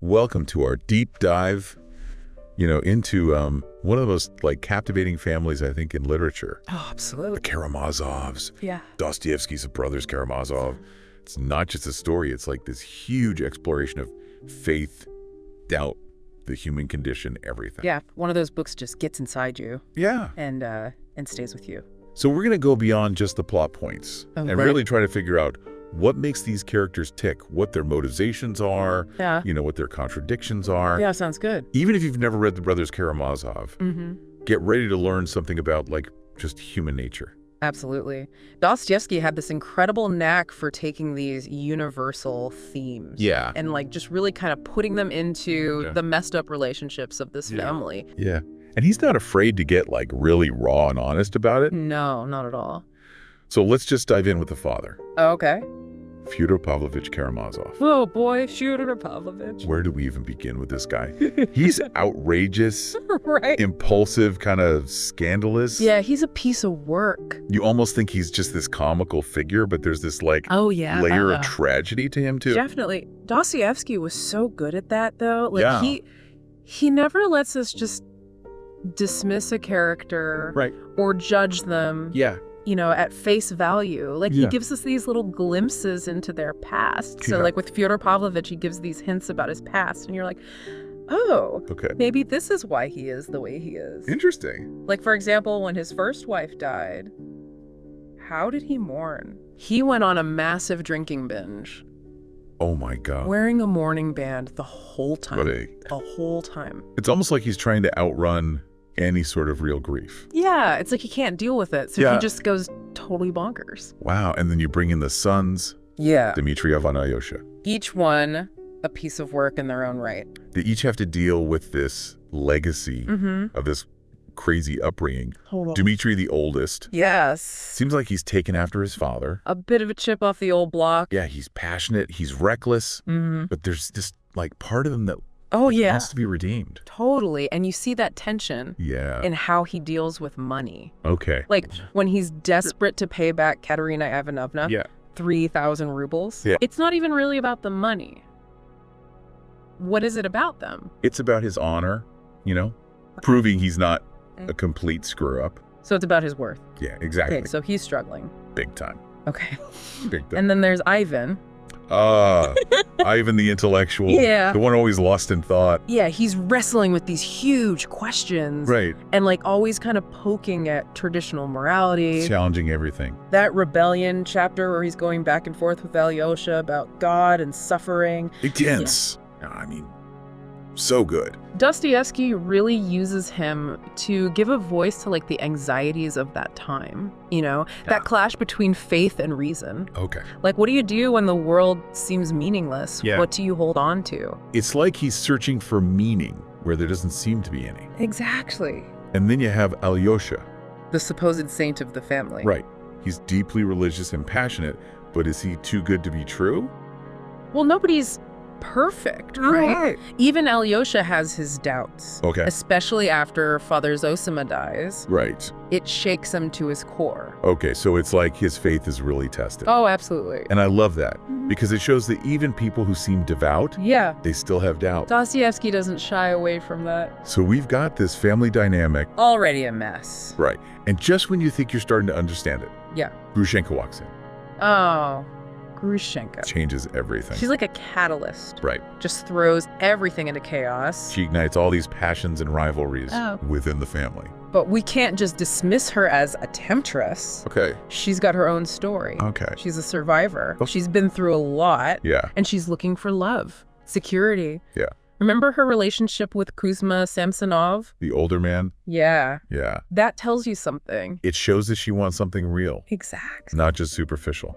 Welcome to our deep dive, into one of the most captivating families, I think, in literature. Oh, absolutely. The Karamazovs. Yeah. Dostoyevsky's brothers Karamazov. It's not just a story. It's like this huge exploration of faith, doubt, the human condition, everything. Yeah. One of those books just gets inside you. Yeah. And stays with you. So we're going to go beyond just the plot points and really try to figure out what makes these characters tick, what their motivations are, what their contradictions are. Yeah, sounds good. Even if you've never read the brothers Karamazov, get ready to learn something about just human nature. Absolutely. Dostoyevsky had this incredible knack for taking these universal themes. Yeah. And just really kind of putting them into the messed up relationships of this family. Yeah. And he's not afraid to get really raw and honest about it. No, not at all. So let's just dive in with the father. Okay. Fyodor Pavlovich Karamazov. Oh boy, Fyodor Pavlovich. Where do we even begin with this guy? He's outrageous, right? Impulsive, kind of scandalous. Yeah, he's a piece of work. You almost think he's just this comical figure, but there's this layer of tragedy to him too. Definitely. Dostoyevsky was so good at that though. He never lets us just dismiss a character or judge them. Yeah. At face value. He gives us these little glimpses into their past. So with Fyodor Pavlovich, he gives these hints about his past. And you're like, oh, maybe this is why he is the way he is. Interesting. For example, when his first wife died, how did he mourn? He went on a massive drinking binge. Oh my God. Wearing a mourning band the whole time. The whole time. It's almost like he's trying to outrun any sort of real grief. Yeah, it's like he can't deal with it, so he just goes totally bonkers. Wow, and then you bring in the sons. Yeah. Dmitriev and Alyosha. Each one a piece of work in their own right. They each have to deal with this legacy of this crazy upbringing. Dmitri, the oldest. Yes. Seems like he's taken after his father. A bit of a chip off the old block. Yeah, he's passionate, he's reckless, but there's this part of him that wants to be redeemed. Totally. And you see that tension in how he deals with money. Okay. When he's desperate to pay back Katerina Ivanovna 3,000 rubles. Yeah. It's not even really about the money. What is it about them? It's about his honor, proving he's not a complete screw-up. So it's about his worth. Yeah, exactly. Okay, so he's struggling. Big time. Okay. Big time. And then there's Ivan. Ivan the intellectual. Yeah. The one always lost in thought. Yeah, he's wrestling with these huge questions. Right. And always kind of poking at traditional morality. Challenging everything. That rebellion chapter where he's going back and forth with Alyosha about God and suffering. Intense. Yeah. I mean, so good. Dostoyevsky really uses him to give a voice to the anxieties of that time, that clash between faith and reason. Okay. What do you do when the world seems meaningless? Yeah. What do you hold on to? It's like he's searching for meaning where there doesn't seem to be any. Exactly. And then you have Alyosha. The supposed saint of the family. Right. He's deeply religious and passionate, but is he too good to be true? Well, nobody's perfect, right? Even Alyosha has his doubts. Okay. Especially after Father Zosima dies. Right. It shakes him to his core. Okay, so it's like his faith is really tested. Oh, absolutely. And I love that because it shows that even people who seem devout, they still have doubt. Dostoyevsky doesn't shy away from that. So we've got this family dynamic. Already a mess. Right. And just when you think you're starting to understand it, Grushenka walks in. Oh, Grushenka. Changes everything. She's like a catalyst. Right. Just throws everything into chaos. She ignites all these passions and rivalries within the family. But we can't just dismiss her as a temptress. Okay. She's got her own story. Okay. She's a survivor. She's been through a lot. Yeah. And she's looking for love, security. Yeah. Remember her relationship with Kuzma Samsonov? The older man? Yeah. Yeah. That tells you something. It shows that she wants something real. Exactly. Not just superficial.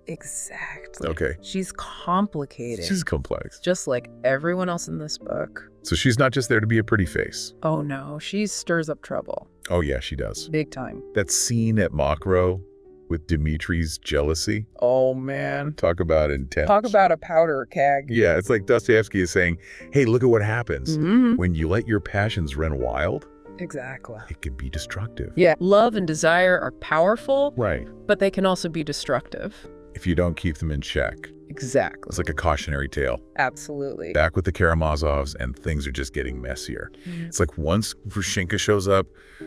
Exactly. Okay. She's complicated. She's complex. Just like everyone else in this book. So she's not just there to be a pretty face. Oh no, she stirs up trouble. Oh yeah, she does. Big time. That scene at Makro with Dmitri's jealousy. Oh man. Talk about intense. Talk about a powder keg. Yeah, it's like Dostoyevsky is saying, hey, look at what happens when you let your passions run wild. Exactly. It can be destructive. Yeah. Love and desire are powerful. Right. But they can also be destructive. if you don't keep them in check. Exactly. It's like a cautionary tale. Absolutely. Back with the Karamazovs, and things are just getting messier. It's like once Grushenka shows up,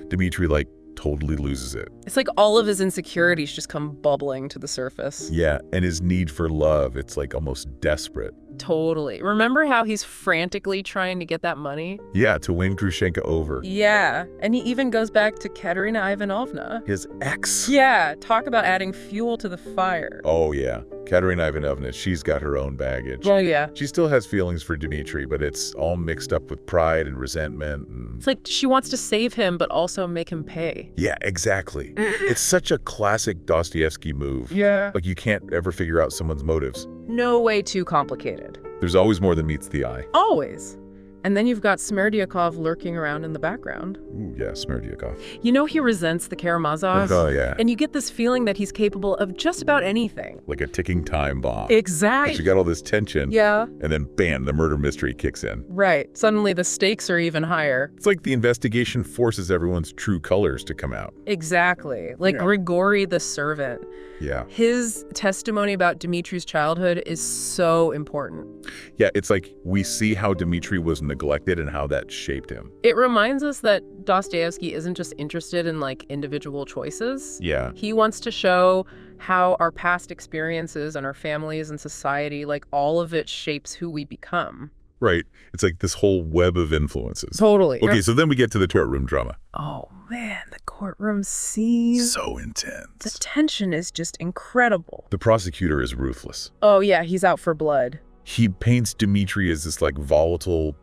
Dmitri, like, totally loses it. It's like all of his insecurities just come bubbling to the surface. Yeah, and his need for love, it's like almost desperate. Totally. Remember how he's frantically trying to get that money? Yeah, to win Grushenka over. Yeah, and he even goes back to Katerina Ivanovna. His ex. Yeah, talk about adding fuel to the fire. Oh, yeah. Katerina Ivanovna, she's got her own baggage. Oh, yeah. She still has feelings for Dmitri, but it's all mixed up with pride and resentment. It's like she wants to save him, but also make him pay. Yeah, exactly. It's such a classic Dostoyevsky move. Yeah. Like, you can't ever figure out someone's motives. No way too complicated. There's always more than meets the eye. Always. And then you've got Smerdyakov lurking around in the background. Ooh, yeah, Smerdyakov. You know he resents the Karamazovs. Oh, yeah. And you get this feeling that he's capable of just about anything. Like a ticking time bomb. Exactly. You got all this tension. Yeah. And then, bam, the murder mystery kicks in. Right. Suddenly the stakes are even higher. It's like the investigation forces everyone's true colors to come out. Exactly. Like Grigory the servant. Yeah. His testimony about Dmitri's childhood is so important. Yeah, it's like we see how Dmitri was neglected and how that shaped him. It reminds us that Dostoyevsky isn't just interested in, like, individual choices. Yeah. He wants to show how our past experiences and our families and society, like, all of it shapes who we become. Right. It's like this whole web of influences. Totally. Okay, so then we get to the courtroom drama. Oh, man, the courtroom scene. So intense. The tension is just incredible. The prosecutor is ruthless. Oh, yeah, he's out for blood. He paints Dmitri as this, like, volatile,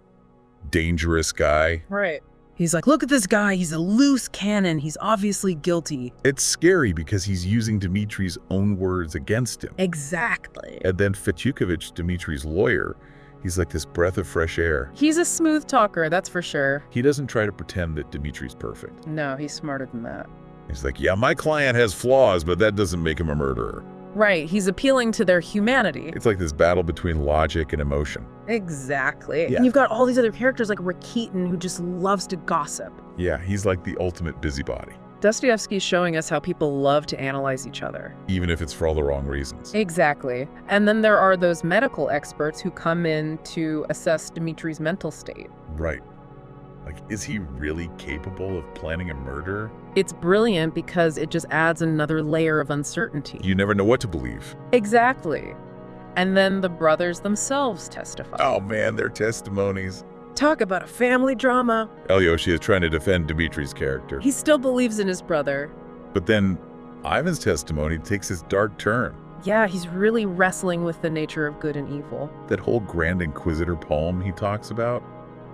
dangerous guy. Right. He's like, look at this guy. He's a loose cannon. He's obviously guilty. It's scary because he's using Dmitri's own words against him. Exactly. And then Fetyukovich, Dmitri's lawyer, he's like this breath of fresh air. He's a smooth talker, that's for sure. He doesn't try to pretend that Dmitri's perfect. No, he's smarter than that. He's like, yeah, my client has flaws, but that doesn't make him a murderer. Right, he's appealing to their humanity. It's like this battle between logic and emotion. Exactly. Yeah. And you've got all these other characters like Rakitin who just loves to gossip. Yeah, he's like the ultimate busybody. Dostoyevsky's showing us how people love to analyze each other. Even if it's for all the wrong reasons. Exactly. And then there are those medical experts who come in to assess Dmitri's mental state. Right. Like, is he really capable of planning a murder? It's brilliant because it just adds another layer of uncertainty. You never know what to believe. Exactly. And then the brothers themselves testify. Oh man, their testimonies. Talk about a family drama. Alyosha is trying to defend Dmitri's character. He still believes in his brother. But then Ivan's testimony takes this dark turn. Yeah, he's really wrestling with the nature of good and evil. That whole Grand Inquisitor poem he talks about.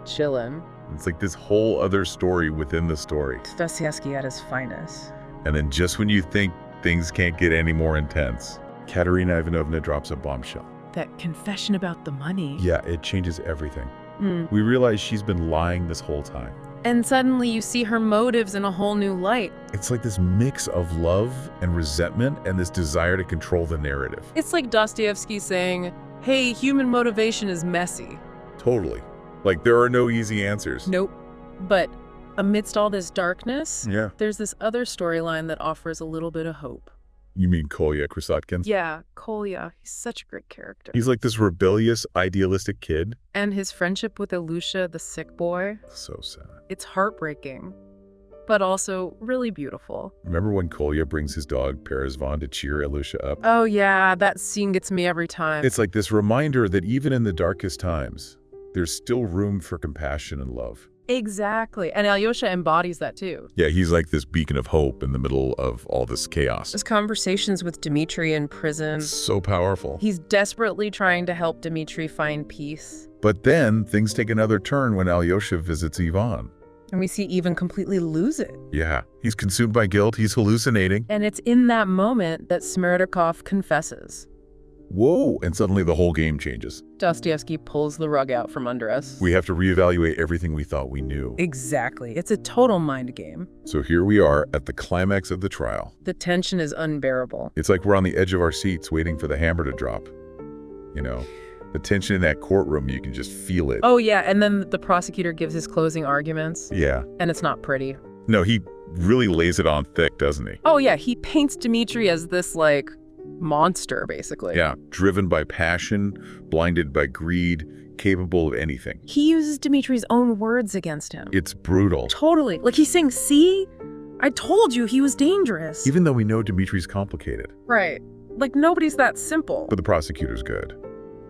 Chillin'. It's like this whole other story within the story. Dostoyevsky at his finest. And then just when you think things can't get any more intense, Katerina Ivanovna drops a bombshell. That confession about the money. Yeah, it changes everything. We realize she's been lying this whole time. And suddenly you see her motives in a whole new light. It's like this mix of love and resentment and this desire to control the narrative. It's like Dostoyevsky saying, hey, human motivation is messy. Totally. Like, there are no easy answers. Nope. But amidst all this darkness, Yeah. there's this other storyline that offers a little bit of hope. You mean Kolya Krasotkin? Yeah, Kolya. He's such a great character. He's like this rebellious, idealistic kid. And his friendship with Ilusha, the sick boy, So sad. it's heartbreaking, but also really beautiful. Remember when Kolya brings his dog, Peresvan, to cheer Ilusha up? Oh yeah, that scene gets me every time. It's like this reminder that even in the darkest times, there's still room for compassion and love. Exactly. And Alyosha embodies that too. Yeah, he's like this beacon of hope in the middle of all this chaos. His conversations with Dmitri in prison. So powerful. He's desperately trying to help Dmitri find peace. But then things take another turn when Alyosha visits Ivan. And we see Ivan completely lose it. Yeah, he's consumed by guilt, he's hallucinating. And it's in that moment that Smerdyakov confesses. Whoa, and suddenly the whole game changes. Dostoyevsky pulls the rug out from under us. We have to reevaluate everything we thought we knew. Exactly. It's a total mind game. So here we are at the climax of the trial. The tension is unbearable. It's like we're on the edge of our seats waiting for the hammer to drop. You know, the tension in that courtroom, you can just feel it. Oh yeah, and then the prosecutor gives his closing arguments. Yeah. And it's not pretty. No, he really lays it on thick, doesn't he? Oh yeah, he paints Dmitri as this, like, monster, basically. Yeah, driven by passion, blinded by greed, capable of anything. He uses Dmitri's own words against him. It's brutal. Totally. Like he's saying, see? I told you he was dangerous. Even though we know Dmitri's complicated. Right. Like nobody's that simple. But the prosecutor's good.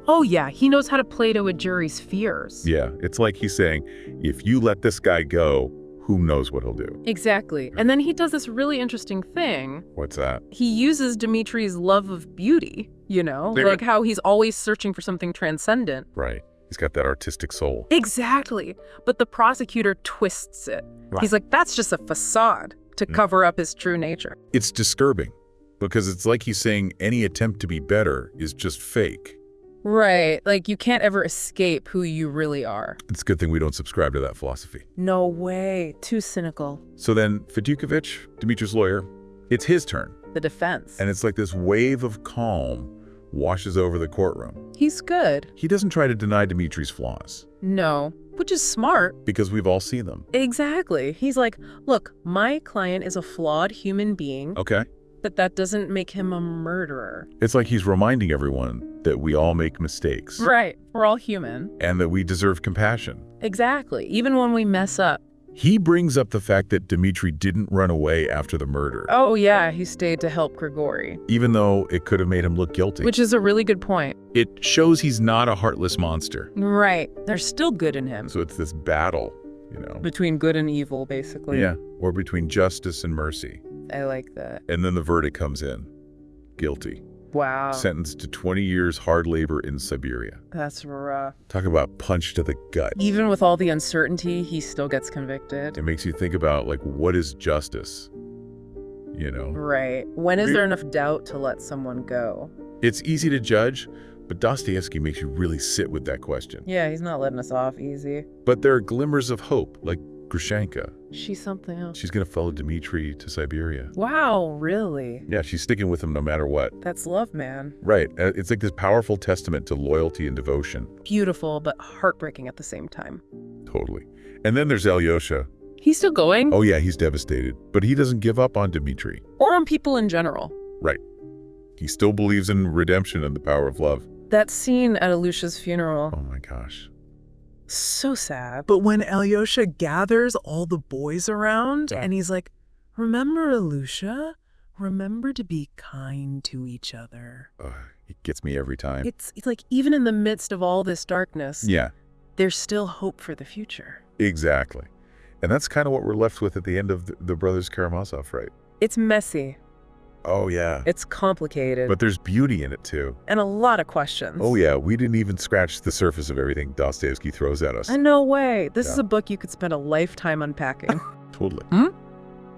Oh yeah, he knows how to play to a jury's fears. Yeah, it's like he's saying, if you let this guy go, who knows what he'll do. Exactly. And then he does this really interesting thing. What's that? He uses Dmitri's love of beauty, you know? Like how he's always searching for something transcendent. Right. He's got that artistic soul. Exactly. But the prosecutor twists it. Right. He's like, that's just a facade to cover up his true nature. It's disturbing because it's like he's saying any attempt to be better is just fake. Right. Like you can't ever escape who you really are. It's a good thing we don't subscribe to that philosophy. No way. Too cynical. So then Fyodor, Dmitri's lawyer, it's his turn. The defense. And it's like this wave of calm washes over the courtroom. He's good. He doesn't try to deny Dmitri's flaws. No. Which is smart. Because we've all seen them. Exactly. He's like, look, my client is a flawed human being. Okay. But that doesn't make him a murderer. It's like he's reminding everyone that we all make mistakes. Right. We're all human. And that we deserve compassion. Exactly. Even when we mess up. He brings up the fact that Dmitri didn't run away after the murder. Oh, yeah. He stayed to help Grigory. Even though it could have made him look guilty. Which is a really good point. It shows he's not a heartless monster. Right. There's still good in him. So it's this battle, you know. Between good and evil, basically. Yeah. Or between justice and mercy. I like that. And then the verdict comes in. Guilty. Wow. Sentenced to 20 years hard labor in Siberia. That's rough. Talk about punch to the gut. Even with all the uncertainty, he still gets convicted. It makes you think about, like, what is justice? You know? Right. When is there enough doubt to let someone go? It's easy to judge, but Dostoyevsky makes you really sit with that question. Yeah, he's not letting us off easy. But there are glimmers of hope, like Grushenka. She's something else. She's going to follow Dmitri to Siberia. Wow, really? Yeah, she's sticking with him no matter what. That's love, man. Right. It's like this powerful testament to loyalty and devotion. Beautiful, but heartbreaking at the same time. Totally. And then there's Alyosha. He's still going? Oh, yeah, he's devastated. But he doesn't give up on Dmitri. Or on people in general. Right. He still believes in redemption and the power of love. That scene at Alyosha's funeral. Oh, my gosh. So sad. But when Alyosha gathers all the boys around and he's like, remember, Alyosha, remember to be kind to each other. It gets me every time. It's like even in the midst of all this darkness, Yeah. there's still hope for the future. Exactly. And that's kind of what we're left with at the end of the Brothers Karamazov, right? It's messy. Oh, yeah. It's complicated. But there's beauty in it, too. And a lot of questions. Oh, yeah. We didn't even scratch the surface of everything Dostoyevsky throws at us. No way. This is a book you could spend a lifetime unpacking. Totally. Hmm?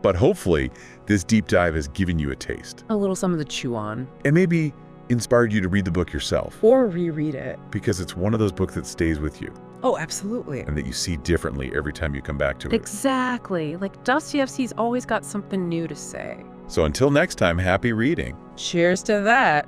But hopefully, this deep dive has given you a taste. A little something to chew on. And maybe inspired you to read the book yourself. Or reread it. Because it's one of those books that stays with you. Oh, absolutely. And that you see differently every time you come back to it. Exactly. Like Dostoyevsky's always got something new to say. So until next time, happy reading. Cheers to that.